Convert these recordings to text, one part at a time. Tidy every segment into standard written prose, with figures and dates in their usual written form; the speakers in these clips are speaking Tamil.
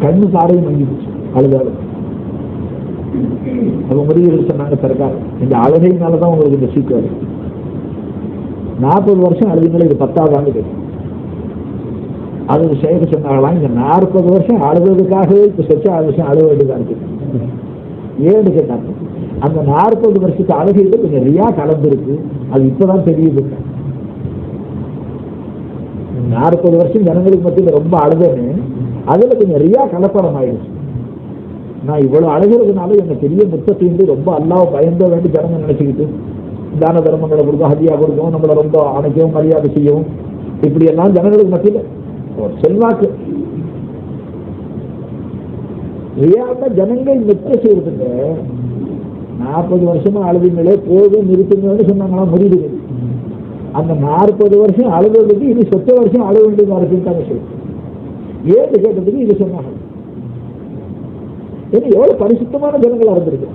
கண்ணு பார்வையும் வாங்கிடுச்சு அழுதாலும். அவங்க முடிவுகள் சொன்னாங்க, சர்க்கார் இந்த அழுகையினாலதான் உங்களுக்கு இந்த சீக்கு வருது. 40 வருஷம் அழுதுனால இது 10வது ஆண்டு கேட்கும். அது சேக சொன்னாங்களாம், இந்த 40 வருஷம் அழுதுக்காகவே இப்ப சொச்சா விஷயம் அழுக வேண்டியதா இருக்கு. ஏன்னு கேட்டாங்க, அந்த 40 வருஷத்து அழுகையில கொஞ்சம் ரியா கலந்துருக்கு. அது இப்பதான் தெரியுது. 40 வருஷம் ஜனங்களுக்கு மத்தியில் ரொம்ப அழுதுன்னு அதுல கொஞ்சம் ரியா கலப்படம் ஆயிடுச்சு. நான் இவ்வளவு அழுகிறதுனால என்ன பெரிய முத்தத்தை ரொம்ப அல்லாஹ் பயந்த வேண்டி ஜனங்க நினைச்சுக்கிட்டு தான தர்மங்களை கொடுக்கும், ஹதியா கொடுக்கும், நம்மளை ரொம்ப அணைக்கவும் மரியாதை செய்யவும், இப்படி எல்லாம் ஜனங்களுக்கு மத்தியில் ஒரு செல்வாக்கு ரியாட்ட ஜனங்கள் மெச்ச செய்யறதுங்க. 40 வருஷமா அழுதுங்களே போதும் நிறுத்துங்கன்னு சொன்னாங்களா முடியுது. அந்த 40 வருஷம் அழுகிறதுக்கு இது சொச்ச வருஷம் அழுக வேண்டியதா இருக்குன்னு சொல்லு. ஏன்னு கேட்டதுக்கு இது சொன்னாங்க. ஏன்னா எவ்வளவு பரிசுத்தமான ஜனங்களா இருந்திருக்கு.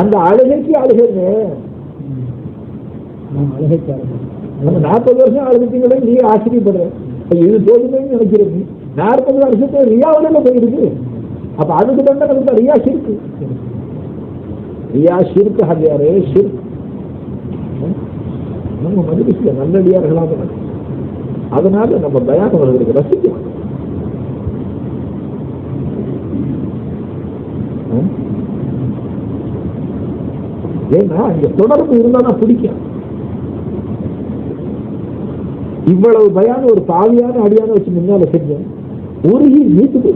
அந்த அழுகைக்கு அழுகுங்க. நம்ம 40 வருஷம் அழுதுட்டீங்களே நீ ஆச்சரியப்படுற. இது போதுமே நினைக்கிறது. 40 வருஷத்துல ரியாவில போயிருக்கு. அப்ப அதுக்கு தான் நமக்கு ரியா ஷிர்க். ரியா ஷிர்க் ஹஜ்யாரே ஷிர்க். நம்ம மஜ்லிஸ்ல நல்லடியார்களாக அதனால நம்ம பயானவர்களுக்கு ரசிக்கலாம். ஏன்னா இங்க தொடர்பு இருந்தா பிடிக்கும். இவ்வளவு பயான ஒரு பாவியான அடியான வச்சு முன்னால செஞ்சேன் உருகி நீட்டுது.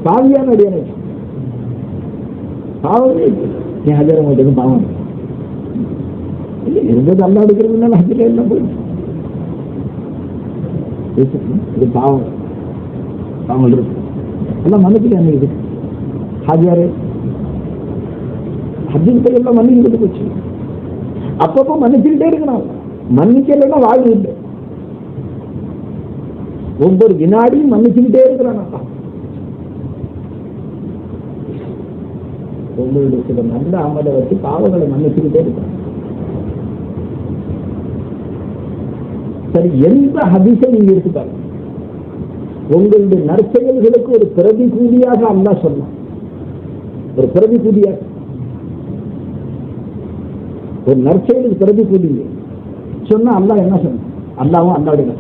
பாவியான அடியான வச்சு பாவமே என் ஹஜரம் மட்டும் பாவம் இல்லை இருந்தது அல்லா எடுக்கிறதுனால ஹஜ்ஜில எல்லாம் போயிடுச்சு. இது பாவம் பாவங்கள் இருக்கு எல்லாம் மன்னிச்சு என்ன இது ஹாஜியாரு ஹஜ்ஜின் எல்லாம் மன்னிக்கிட்டு போச்சு. அப்பப்போ மன்னிச்சுக்கிட்டே இருக்கணும். மன்னிக்கலைன்னா வாழ்வு இல்லை. ஒவ்வொரு வினாடியும் மன்னிச்சுக்கிட்டே இருக்கிறான். உங்களுடைய சில நல்ல அமலை வச்சு பாவங்களை மன்னிச்சுக்கிட்டே இருக்கிறான். சரி, எந்த ஹதீஸை நீங்க எடுத்துப்பாங்க, உங்களுடைய நற்செயல்களுக்கு ஒரு பிரதி கூலியாக அல்லாஹ் சொல்லலாம். ஒரு பிரதி கூலியாக ஒரு நற்செயலுக்கு பிரதி கூலி சொன்னா அல்லாஹ் என்ன சொன்ன? அல்லாவும் அல்லாவுடைய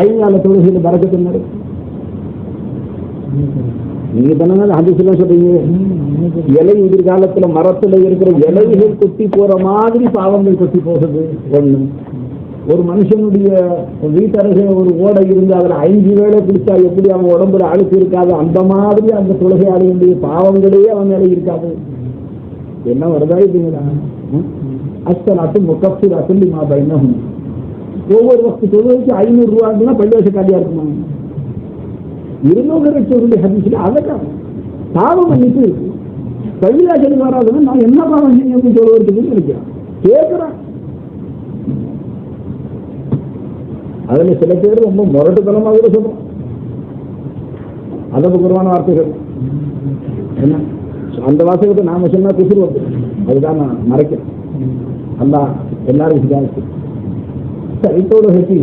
ஐங்கால தொழுகையில் பரக்கத்து நடக்கும். நீங்க தானே ஹதீஸ்ல சொல்றீங்க, இலை எதிர்காலத்துல மரத்துல இருக்கிற இலைகள் கொட்டி போற மாதிரி பாவங்கள் கொட்டி போகுது. ஒண்ணு, ஒரு மனுஷனுடைய வீட்டருகே ஒரு ஓடை இருந்து அதுல 5 வேளை குடிச்சா எப்படி அவன் உடம்புல அழுக்கு இருக்காது, அந்த மாதிரி அந்த தொழுகையாளியுடைய பாவங்களே அவன் மேலே இருக்காது. என்ன வருதா இதுங்களா? அஸ்ஸலாத்து முகஃபிரத்துல் லிமா பைனஹும். ஒவ்வொரு வக்து தொழுகைக்கு 500 ரூபாய்னா பள்ளிவாச காலியா இருக்குமா? 200 லட்சம் ஹதீஸ்ல அதற்காக பாவம் மன்னிப்பு இருக்கு. பள்ளிவாசல் வராதுன்னா நான் என்ன பாவம் செஞ்சு தொழுவதுன்னு நினைக்கிறேன் கேட்கிறேன். அதுல சில பேர் ரொம்ப முரட்டுத்தனமாக கூட சொல்றோம். அதற்கு குர்ஆன் வார்த்தைகள் என்ன அந்த வாசகத்தை நாம சொன்னா குசுறு வந்து அதுதான் நான் மறைக்கிறேன். அல்லாஹ் எல்லாரும் விசாரிச்சு சரித்தோடு ஹெச்சி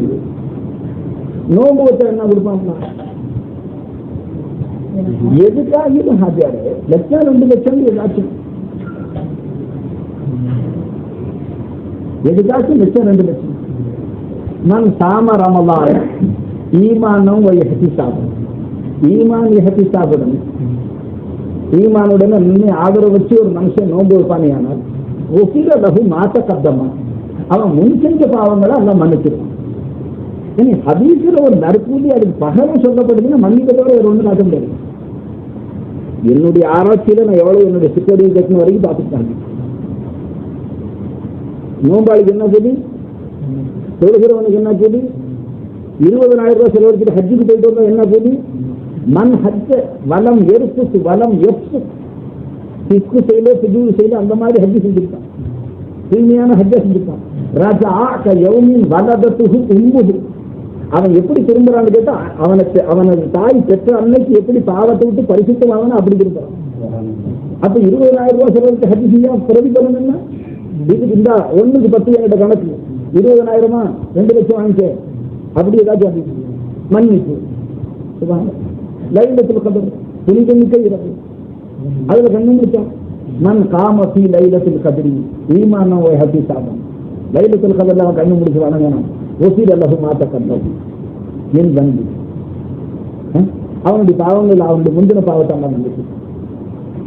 நோம்பு வச்சா என்ன கொடுப்பாங்கன்னா எதுக்காக இது ஹாஜியாரு லட்சம் 2 லட்சம் ஏதாச்சும் எதுக்காச்சும் லட்சம் 2 லட்சம். மன் சாம ரமலான ஈமானும் இஹ்திசாபும். ஈமான் இஹ்திசாபுடன் ஈமானுடன் நின்று ஆதரவு வச்சு ஒரு மனுஷன் நோன்பு வைப்பானியானால் ஒசில லஹு மாத்த கப்தமா அவன் முன் செஞ்ச பாவங்களை எல்லாம் மன்னிச்சிருவான். இனி ஹதீஸ்ல ஒரு நற்கூலி அதுக்கு பகரம் சொல்லப்படுதுன்னா மன்னிக்கத்தோட ஒரு ஒன்று காட்ட முடியாது. என்னுடைய ஆராய்ச்சியில நான் எவ்வளவு என்னுடைய சிக்கடி கட்டின வரைக்கும் பார்த்துட்டாங்க. நோம்பாளிக்கு என்ன சொல்லி, தொழுகிறவனுக்கு என்ன கூலி, 20,000 ரூபாய் செலவழிச்சுட்டு ஹஜ்ஜுக்கு போயிட்டு வந்தா என்ன கூலி, மண் ஹஜ்ஜ வலம் எரிச்சு வலம் எப்சு திக்கு செய்யல சுஜூது செய்யல அந்த மாதிரி ஹஜ்ஜு செஞ்சிருக்கான். தூய்மையான ஹஜ்ஜ செஞ்சிருக்கான். ராஜா யௌமின் வலதத்துஹு உம்முஹு. அவன் எப்படி திரும்புறான்னு கேட்டா அவனது தாய் பெற்ற அன்னைக்கு எப்படி பாவத்தை விட்டு பரிசுத்தமாகனா அப்படி திரும்புறான். அப்ப 20,000 ரூபாய் செலவுக்கு ஹஜ்ஜியா பிரதிபலன் என்ன? இதுக்கு இந்த 1க்கு 10 என்கிட்ட கணக்கு 20,000 2 லட்சம் வாங்கிக்க அப்படி ஏதாச்சும் மன்னிப்பு லைலத்துல் கத்ர் புனிதமிக்க இரவு அதுல கண்ணுச்சான் மன் காம ஃபீ லைலத்துல் கத்ரி ஈமானம் வ ஹதீஸாம். லைலத்துல் கத்ர்ல அவன் கண்ணு முடிச்சு வணங்கணும். ஒசீர் அல்லாஹு மாத்த கண்டோம் என் வந்து அவனுடைய பாவங்கள் அவனுடைய முந்தின பாவத்தை வந்துச்சு.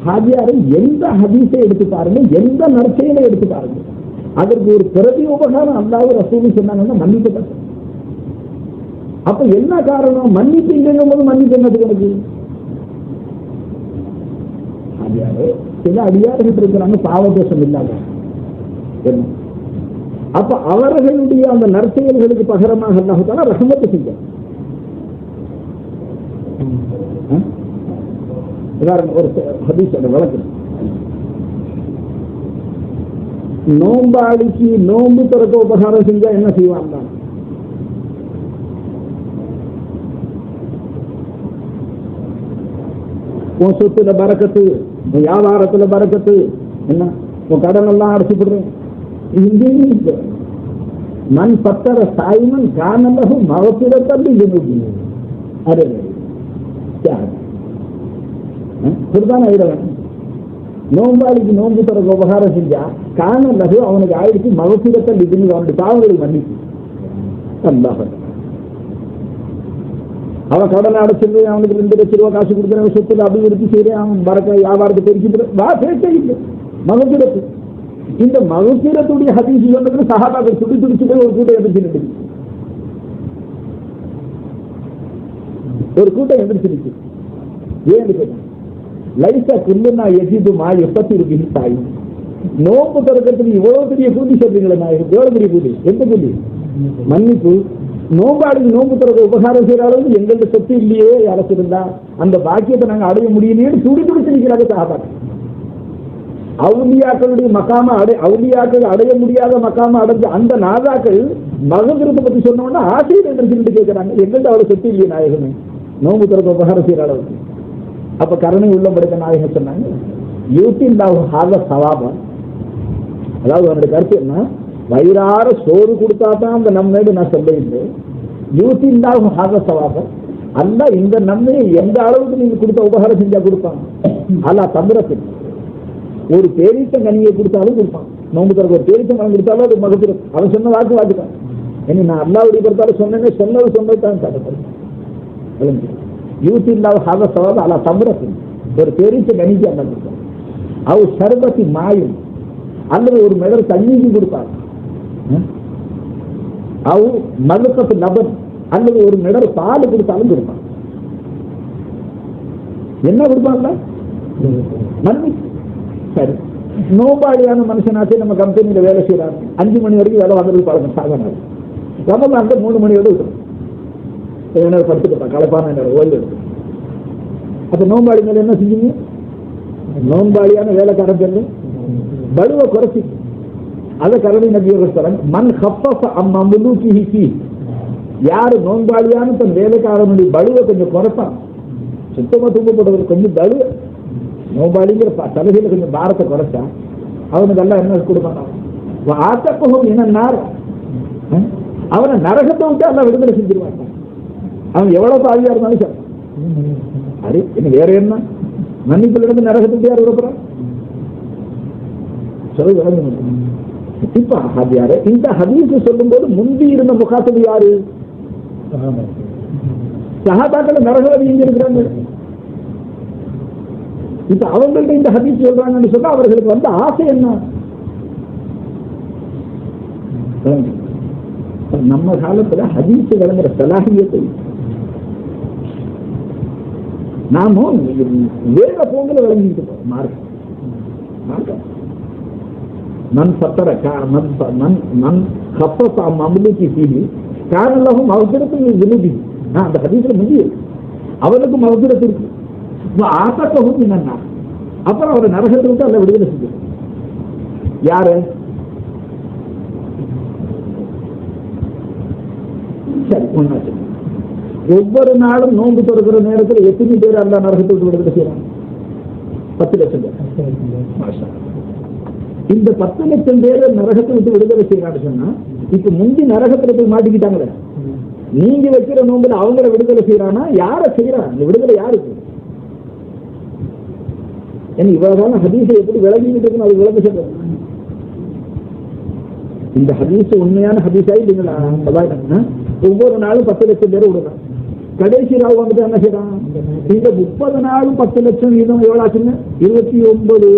ஹாஜியாரை எந்த ஹதீஸை எடுத்து பாருங்க, எந்த நற்செயலை எடுத்து பாருங்க, அதற்கு ஒரு பிரதி உபகாரம் அல்லாஹ் ரசூல் சொன்னாங்கன்னா மன்னிக்கப்பட்ட. அப்ப என்ன காரணம்? மன்னிப்பு இல்லைங்கும் போது மன்னிப்பு என்னது எனக்கு? ஹாஜியாரே சில அடியார்கள் இருக்கிறாங்க பாவதோஷம் இல்லாத. அப்ப அவர்களுடைய அந்த நற்செயல்களுக்கு பகரமாக அல்லாஹ் தஆலா ரஹ்மத் செஞ்சார். ஒரு ஹதீஸோட வழக்கு, நோம்பாளிக்கு நோம்பு திறக்க உபகாரம் செஞ்சா என்ன செய்வான் தான்? உன் சொத்துல பரக்கத்து, வியாபாரத்துல பரக்கத்து, என்ன உன் கடன் எல்லாம் அடைச்சுடுறேன். மண் பத்தர சாய்மன் காணலகும் மகத்திரத்தள்ளி ஜனூபி. அரே நோம்பாளிக்கு நோம்பு திறக்க உபகாரம் செஞ்சா காணலகு அவனுக்கு ஆயிடுச்சு மகத்திரத்தள்ளி ஜனூபி, அவனுடைய பாவங்களை மன்னிப்பு. அவன் கடனை அடைச்சிட்டு அவனுக்கு 2 லட்சம் ரூபாய் காசு கொடுக்குறவன் சொத்துல அபிவிருத்தி செய்யறேன், அவன் பறக்க வியாபாரத்தை பெருக்கி மகத்திரத்து. இந்த மகத்திரத்துடைய ஹதீஸ் சொன்னதுக்கு சஹாபாக்கள் துடி துடிச்சு போய் ஒரு கூட்டம் எதிர்த்து ஏன்னு கேட்டான். லைசா குல்லுனா எஜிது மா எப்பத்தி இருக்கு தாய். நோம்பு திறக்கிறதுக்கு இவ்வளவு பெரிய கூலி சொல்றீங்களே, நான் எவ்வளவு பெரிய கூலி? எந்த கூலி? மன்னிப்பு. நோம்பாடிக்கு நோம்பு திறக்க உபகாரம் செய்யற அளவுக்கு எங்கள்ட்ட சொத்து இல்லையே, அரசு இருந்தா அந்த பாக்கியத்தை நாங்க அடைய முடியலையே துடி துடிச்சு நிற்கிறாங்க சஹாபாக்கள். அவுலியாக்களுடைய மக்காம அவுலியாக்கள் அடைய முடியாத மக்காம அடைஞ்ச அந்த நாதாக்கள் மகத்திரத்தை பத்தி சொன்னோம்னா ஆசையில் என்று கேட்கிறாங்க, எங்கள்ட்ட அவ்வளவு சொத்து இல்லையே நாயகமே நோம்பு திறக்க உபகாரம் செய்யற அளவுக்கு. அப்ப கருணை உள்ள படைத்த நாயகம் சொன்னாங்க, சவாபம். அதாவது அவனுடைய கருத்து என்ன? வயிறார சோறு கொடுத்தா தான் அந்த நன்மையை நான் சொல்ல இல்லை. யூத்தின்டாகும் ஹாத சவாபம் அல்ல, இந்த நன்மையை எந்த அளவுக்கு நீங்க கொடுத்த உபகாரம் செஞ்சா கொடுப்பாங்க. அல்ல தந்திரத்தில் ஒரு பேரீச்ச கனியை கொடுத்தாலும் கொடுப்பான். நோம்பு திறக்க ஒரு பேரீச்ச கணம் கொடுத்தாலும் அது மகத்திரம். அவன் சொன்ன வாக்குதான். ஏன்னா நான் அல்லாவுடைய பொறுத்தாலும் சொன்னேன்னு சொன்னதுதான் தடுப்பேன். யூத்தின்டாகும் ஹாத சவாபம் அல்ல தந்திரத்தில் ஒரு பேரீச்ச கனிக்கு அல்ல கொடுப்பான். அவ சர்பத்தி மாயும் அல்லது ஒரு மெடல் தண்ணிக்கு கொடுப்பாங்க. அவ மதுக்கத்து நபர் அல்லது ஒரு மெடல் பால் கொடுத்தாலும் கொடுப்பான். என்ன கொடுப்பாங்க? மன்னிப்பு. சரி, நோம்பாளியான மனுஷனாச்சு நம்ம கம்பெனியில வேலை செய்யறாங்க, 5 மணி வரைக்கும் வேலை வாங்குறது பழக்கம் சாதனை. ரமலான்ல 3 மணியோடு விடும், படுத்துக்கிட்டான் கலப்பான ஓய்வு எடுத்து. அப்ப நோம்பாளி மேல என்ன செஞ்சீங்க? நோம்பாளியான வேலைக்காரன் சொல்லு பலுவை குறைச்சி அதை கருணை நபியோட மண் ஹப்பஸ அம்மமுலூகிஹி. யாரு நோம்பாளியான தன் வேலைக்காரனுடைய பலுவை கொஞ்சம் குறைப்பான், சுத்தமா தூங்கப்படுவது கொஞ்சம் பலு நோம்பாளிங்கிற தலைகையில கொஞ்சம் பாரத்தை குறைச்சா அவனுக்கு எல்லாம் என்ன கொடுப்பான்? ஆத்தப்பகும் என்னன்னார் அவனை நரகத்தை விட்டு எல்லாம் விடுதலை செஞ்சிருவாங்க. அவன் எவ்வளவு பாதியா இருந்தாலும் சார் அது என்ன வேற என்ன மன்னிப்புல இருந்து நரகத்துக்கு யார் விடப்படுறான்? இப்ப ஹாஜியாரே இந்த ஹதீஸ் சொல்லும் போது முந்தி இருந்த முகாத்தது யாரு? சஹாபாக்கள் நரகவாதி இங்க இருக்கிறாங்க. இப்ப அவங்கள்ட்ட இந்த ஹதீஸ் சொல்றாங்கன்னு சொன்னா அவர்களுக்கு வந்து ஆசை என்ன? நம்ம காலத்துல ஹதீஸ் விளங்குற சலாஹியத்தை நாமும் வேற போங்கல விளங்கிட்டு மார்க்க மண் பத்தர மண் கப்பஸ் மம்லுகி ஃபீஹி கான லஹு மக்ஃபிரத்துன் மின் ذنوبه. அந்த ஹதீஸ்ல முடியுது அவனுக்கு மக்ஃபிரத் இருக்கு. ஆத்தகஹு மினன் நார். அப்புறம் அவரை நரகத்தை விட்டு அல்ல விடுதலை செஞ்சு. யாரு? சரி, ஒன்னாச்சு. ஒவ்வொரு நாளும் நோன்பு திறக்கிற நேரத்தில் எத்தனை பேர் அல்ல நரகத்தை விட்டு விடுதலை செய்யறாங்க? 10 லட்சம் பேர். இந்த 10 லட்சம் பேர் நரகத்தை விட்டு விடுதலை செய்யறான்னு சொன்னா, இப்ப முந்தி நரகத்துல போய் மாட்டிக்கிட்டாங்களே, நீங்க வைக்கிற நோம்புல அவங்கள விடுதலை செய்யறானா? யார செய்யறான்? இந்த விடுதலை யாருக்கு? இவ்வளவுதான் ஹதீஸை எப்படி விளங்கிட்டு இருக்குன்னு அது விளங்க சொல்ற. இந்த ஹதீஸ் உண்மையான ஹதீஸா இல்லைங்களா? ஒவ்வொரு நாளும் 10 லட்சம் பேர் விடுறான். கடைசி நாள் வந்துட்டு என்ன செய்யறான்? இந்த 30 நாளும் 10 லட்சம் வீதம் எவ்வளவு ஆச்சுங்க? 29.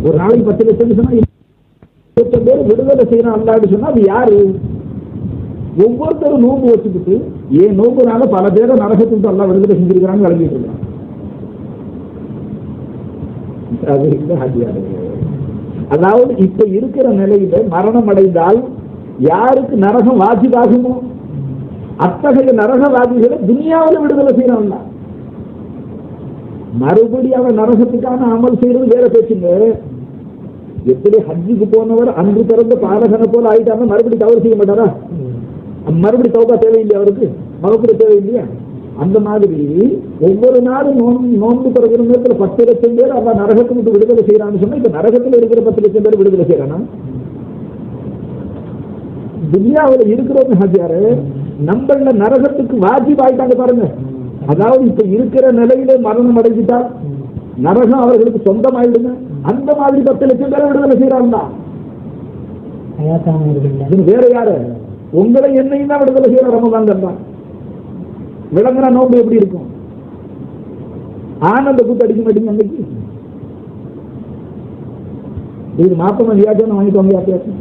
ஒரு நாளைக்கு 10 லட்சம் சொன்னா 20 பேர் விடுதலை செய்யறான் அல்லான்னு சொன்னா அது யாரு? ஒவ்வொருத்தரும் நோன்பு வச்சுக்கிட்டு ஏன் நோம்புனால பல பேரை நரகத்துக்கு எல்லாம் விடுதலை செஞ்சிருக்கிறாங்க விளங்கிட்டு இருக்காங்க. அதாவது இப்ப இருக்கிற நிலையில மரணம் அடைந்தால் யாருக்கு நரகம் வாஜிபாகுமோ அத்தகைய நரகவாதிகளை துனியாவில் விடுதலை செய்யறாங்க. மறுபடியும் அவன் நரகத்துக்கான அமல் செய்யறது வேற பேச்சுங்க. எப்படி ஹஜ்ஜுக்கு போனவர் அன்று பிறந்த பாலகனை போல ஆயிட்டாங்க, மறுபடியும் தவறு செய்ய மாட்டாரா? மறுபடியும் தௌபா தேவையில்லையா? அவருக்கு மகப்பூர் தேவையில்லையா? அந்த மாதிரி ஒவ்வொரு நாளும் நோன்பு பிறகு நேரத்தில் 10 லட்சம் பேர் அவன் நரகத்தை விட்டு விடுதலை செய்யறான்னு சொன்னா, இப்ப நரகத்தில் இருக்கிற 10 லட்சம் பேர் விடுதலை செய்யறானா? துனியாவில் இருக்கிறவங்க ஹஜ்ஜாரு நம்மள நரகத்துக்கு வாஜிப் ஆயிட்டாங்க பாருங்க. அதாவது இப்ப இருக்கிற நிலையில மரணம் அடைஞ்சிட்டால் நரகம் அவர்களுக்கு சொந்தமாயிடுங்க. அந்த மாதிரி 10 லட்சம் பேரை விடுதலை செய்யறாங்க. வேற யாரு? உங்களை என்னையும் தான் விடுதலை செய்யற ரமதான் தான். விளங்குற நோம்பு எப்படி இருக்கும்? ஆனந்த கூத்து அடிக்க மாட்டீங்க அன்னைக்கு. இது மாப்பமா வியாஜனம் வாங்கிட்டு யாத்தியாசம்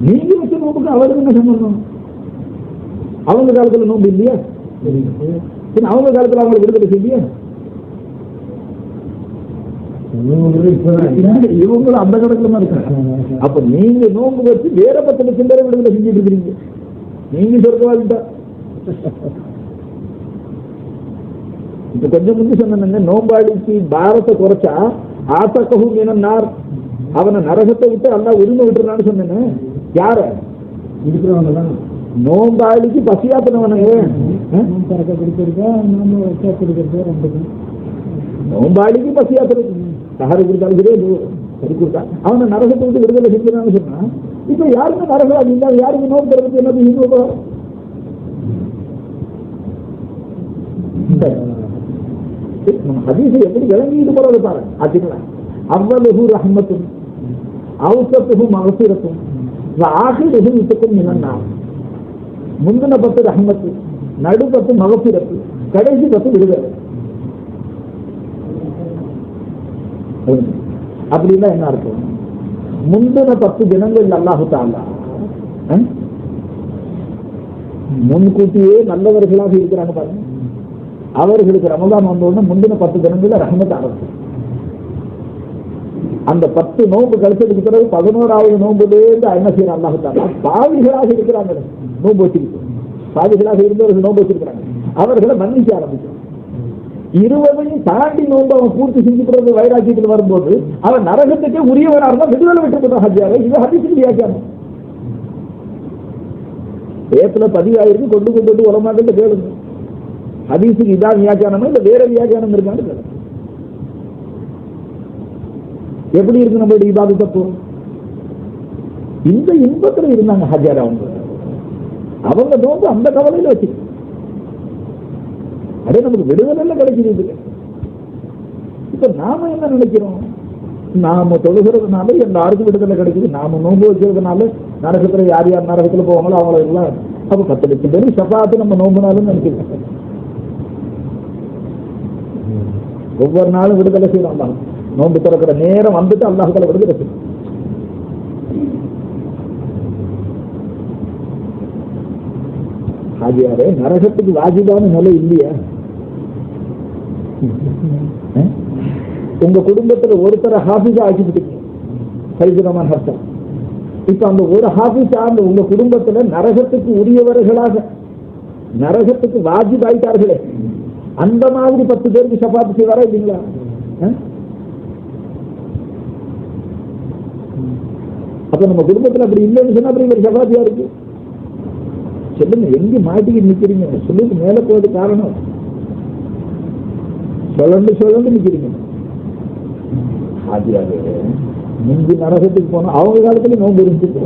நீங்க வச்ச நோம்புக்கு அவருக்கு என்ன சம்பந்தம்? அவங்க காலத்துல நோம்பு இல்லையா? அவங்க காலத்துல அவங்களை விடுதலை செய்ய இவங்களும் அந்த கணக்குல தான் இருக்காங்க. அப்ப நீங்க நோம்பு வச்சு வேற 10 லட்சம் பேரை விடுதலை செஞ்சுட்டு இருக்கிறீங்க. நீங்க சொர்க்கவாதிட்டா. இப்ப கொஞ்சம் முந்தி சொன்ன நோம்பாளிக்கு பாரத்தை குறைச்சா ஆசகவும் என்னார் அவனை நரகத்தை விட்டு அல்லா உரிமை விட்டுறான்னு சொன்னேன்னு. யார இருக்கிறவங்க தான் நோம்பாளிக்கு பசியாத்தினவனுங்க. நோம்பாளிக்கு பசியாத்திரம் சஹரு கொடுத்தாலும் சரி கொடுத்தா அவனை நரகத்தை விட்டு விடுதலை செஞ்சான்னு சொன்னா, இப்ப யாருக்கும் நரகம் அப்படின்னா யாருக்கு நோம்பு தரது என்னது? இன்னும் ஹதீஸை எப்படி விளங்கிட்டு போறது பாருங்க. ஆச்சுங்களா? அவ்வளவு ரஹ்மத்தும் அவசத்துக்கும் அவசரத்தும் ஆகிரும் யுத்தக்கும் என்னன்னா, முந்தின 10 ரஹ்மத்து, நடு 10 மகபிரத்து, கடைசி 10 விடுதலை. அப்படின்னா என்ன அர்த்தம்? முந்தின 10 தினங்கள் அல்லாஹு தஆலா முன்கூட்டியே நல்லவர்களாக இருக்கிறாங்க பாருங்க. அவர்களுக்கு ரமலான் வந்தோடனே முந்தின 10 தினங்கள்ல ரஹ்மத் ஆரம்பிச்சு. அந்த 10 நோன்பு கழிச்சதுக்கு பிறகு 11வது நோன்புலேருந்து என்ன செய்யறாங்க? அல்லாஹு தஆலா பாவிகளாக இருக்கிறாங்க நோன்பு வச்சிருக்கு. பாவிகளாக இருந்தவர்கள் நோன்பு வச்சிருக்கிறாங்க, அவர்களை மன்னிக்க ஆரம்பிக்கிறாங்க. 20ஐயும் தாண்டி நோன்பு அவன் பூர்த்தி செஞ்சுக்கிறது வைராக்கியத்தில் வரும்போது அவன் நரகத்துக்கே உரியவனாக இருந்தா விடுதலை விட்டுருக்கான் ஹஜ்ஜாவை. இது ஹதீஸின் வியாக்கியானம். ஏத்துல பதிவாயிருக்கு கொண்டு கொண்டு உலமாக்கிட்டு கேளுங்க. ஹதீஸுக்கு இதான் வியாக்கியானமா இல்ல வேற வியாக்கியானம் இருக்கான்னு கேளுங்க. எப்படி இருக்கு நம்மளுடைய இபாதத் தப்பு? இந்த இன்பத்துல இருந்தாங்க ஹஜ்ஜார். அவங்க நோன்பு அந்த கவலையில வச்சு அதே நமக்கு விடுதலை கிடைக்கிறது. இப்ப நாம என்ன நினைக்கிறோம்? நாம தொழுகிறதுனால எல்லாருக்கும் விடுதலை கிடைக்குது, நாம நோன்பு வச்சுறதுனால நரகத்துல யார் யார் நரகத்துல போவாங்களோ அவங்கள எல்லாம் அப்ப 10 லட்சம் பேரும் சபாத்து நம்ம நோம்புனாலும் நினைக்கிறோம். ஒவ்வொரு நாளும் விடுதலை செய்யலாம். நோன்பு திறக்கிற நேரம் வந்துட்டு அல்லாஹ்வுத்தாலா விடுதலை செய்யும். ஹாஜியாரே, நரகத்துக்கு வாஜிபான நிலை இல்லையா? உங்க குடும்பத்துல ஒருத்தர ஹாஃபிஸா ஆக்கிவிட்டீங்க, ஃபைசுர் ரஹ்மான் ஹசன். இப்ப அந்த ஒரு ஹாஃபிஸா அந்த உங்க குடும்பத்துல நரகத்துக்கு உரியவர்களாக நரகத்துக்கு வாஜிப் ஆயிட்டார்களே, அந்த மாதிரி 10 பேருக்கு ஷஃபாத் செய்வாரா இல்லைங்களா? அப்ப நம்ம குடும்பத்துல அப்படி இல்லைன்னு சொன்னா அப்படி ஒரு சபாத்தியா இருக்கு. சொல்லுங்க, எங்க மாட்டிக்கிட்டு நிக்கிறீங்க சொல்லுங்க, மேல போறது காரணம் சொல்லண்டு நிக்கிறீங்க. ஆதியாக முந்தி நரகத்துக்கு போனா அவங்க காலத்துல நோம்பு இருந்துச்சு,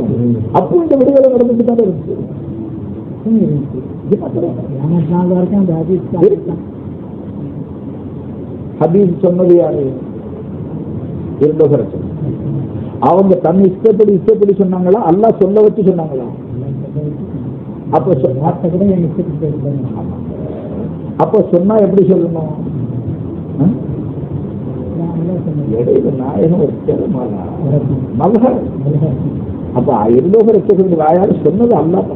அப்போ இந்த விடுதலை நடந்துட்டு தானே இருந்துச்சு. ஹபீஸ் சொன்னது யாரு? அவங்க தன் இஷ்டப்படி சொன்னாங்களா, அல்லாஹ் சொல்ல வச்சு சொன்னாங்களா? அப்ப சொன்னா எப்படி சொல்லணும்? இடையில நாயகம் ஒரு மல்ஹர். அப்ப இருந்தோக ரட்சகனுடைய வாயால் சொன்னது அல்லாஹ்.